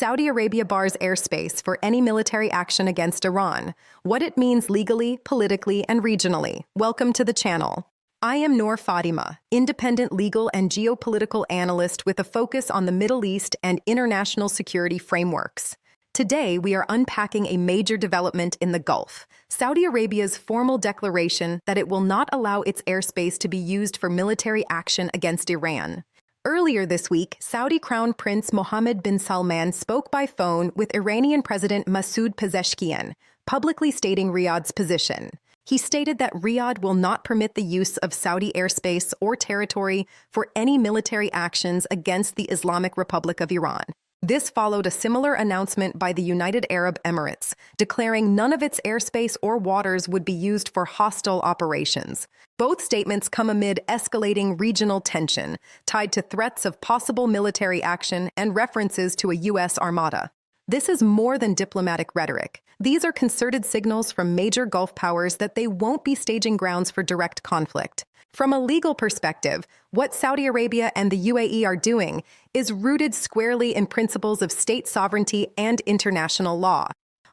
Saudi Arabia bars airspace for any military action against Iran. What it means legally, politically, and regionally. Welcome to the channel. I am Noor Fatima, independent legal and geopolitical analyst with a focus on the Middle East and international security frameworks. Today, we are unpacking a major development in the Gulf, Saudi Arabia's formal declaration that it will not allow its airspace to be used for military action against Iran. Earlier this week, Saudi Crown Prince Mohammed bin Salman spoke by phone with Iranian President Masoud Pezeshkian, publicly stating Riyadh's position. He stated that Riyadh will not permit the use of Saudi airspace or territory for any military actions against the Islamic Republic of Iran. This followed a similar announcement by the United Arab Emirates, declaring none of its airspace or waters would be used for hostile operations. Both statements come amid escalating regional tension, tied to threats of possible military action and references to a U.S. armada. This is more than diplomatic rhetoric. These are concerted signals from major Gulf powers that they won't be staging grounds for direct conflict. From a legal perspective, what Saudi Arabia and the UAE are doing is rooted squarely in principles of state sovereignty and international law.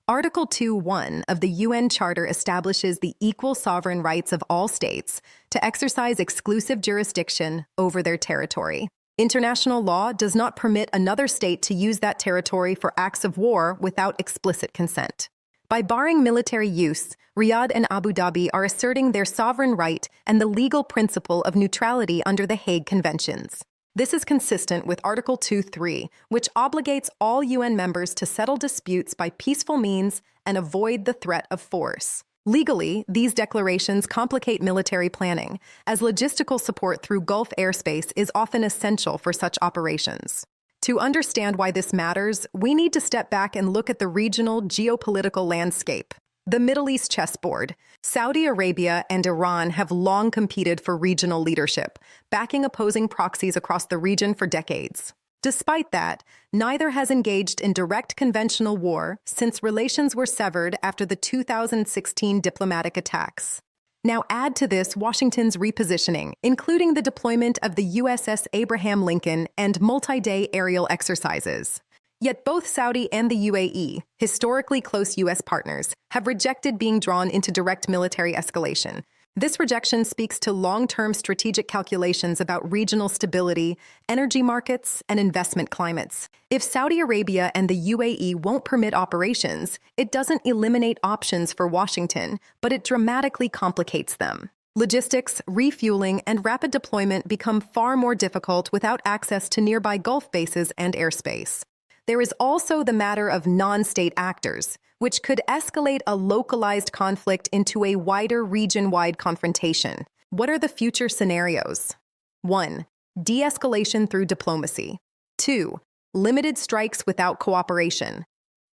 Article 2.1 of the UN Charter establishes the equal sovereign rights of all states to exercise exclusive jurisdiction over their territory. International law does not permit another state to use that territory for acts of war without explicit consent. By barring military use, Riyadh and Abu Dhabi are asserting their sovereign right and the legal principle of neutrality under the Hague Conventions. This is consistent with Article 2.3, which obligates all UN members to settle disputes by peaceful means and avoid the threat of force. Legally, these declarations complicate military planning, as logistical support through Gulf airspace is often essential for such operations. To understand why this matters, we need to step back and look at the regional geopolitical landscape. The Middle East chessboard. Saudi Arabia and Iran have long competed for regional leadership, backing opposing proxies across the region for decades. Despite that, neither has engaged in direct conventional war since relations were severed after the 2016 diplomatic attacks. Now add to this Washington's repositioning, including the deployment of the USS Abraham Lincoln and multi-day aerial exercises. Yet both Saudi and the UAE, historically close U.S. partners, have rejected being drawn into direct military escalation. This rejection speaks to long-term strategic calculations about regional stability, energy markets, and investment climates. If Saudi Arabia and the UAE won't permit operations, it doesn't eliminate options for Washington, but it dramatically complicates them. Logistics, refueling, and rapid deployment become far more difficult without access to nearby Gulf bases and airspace. There is also the matter of non-state actors, which could escalate a localized conflict into a wider region-wide confrontation. What are the future scenarios? 1. De-escalation through diplomacy. 2. Limited strikes without cooperation.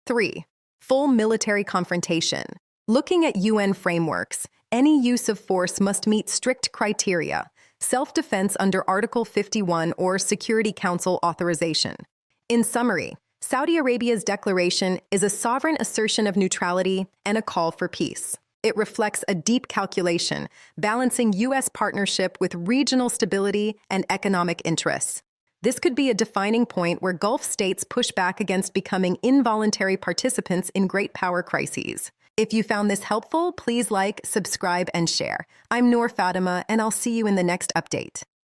3. Full military confrontation. Looking at UN frameworks, any use of force must meet strict criteria, self-defense under Article 51 or Security Council authorization. In summary, Saudi Arabia's declaration is a sovereign assertion of neutrality and a call for peace. It reflects a deep calculation, balancing U.S. partnership with regional stability and economic interests. This could be a defining point where Gulf states push back against becoming involuntary participants in great power crises. If you found this helpful, please like, subscribe, and share. I'm Noor Fatima, and I'll see you in the next update.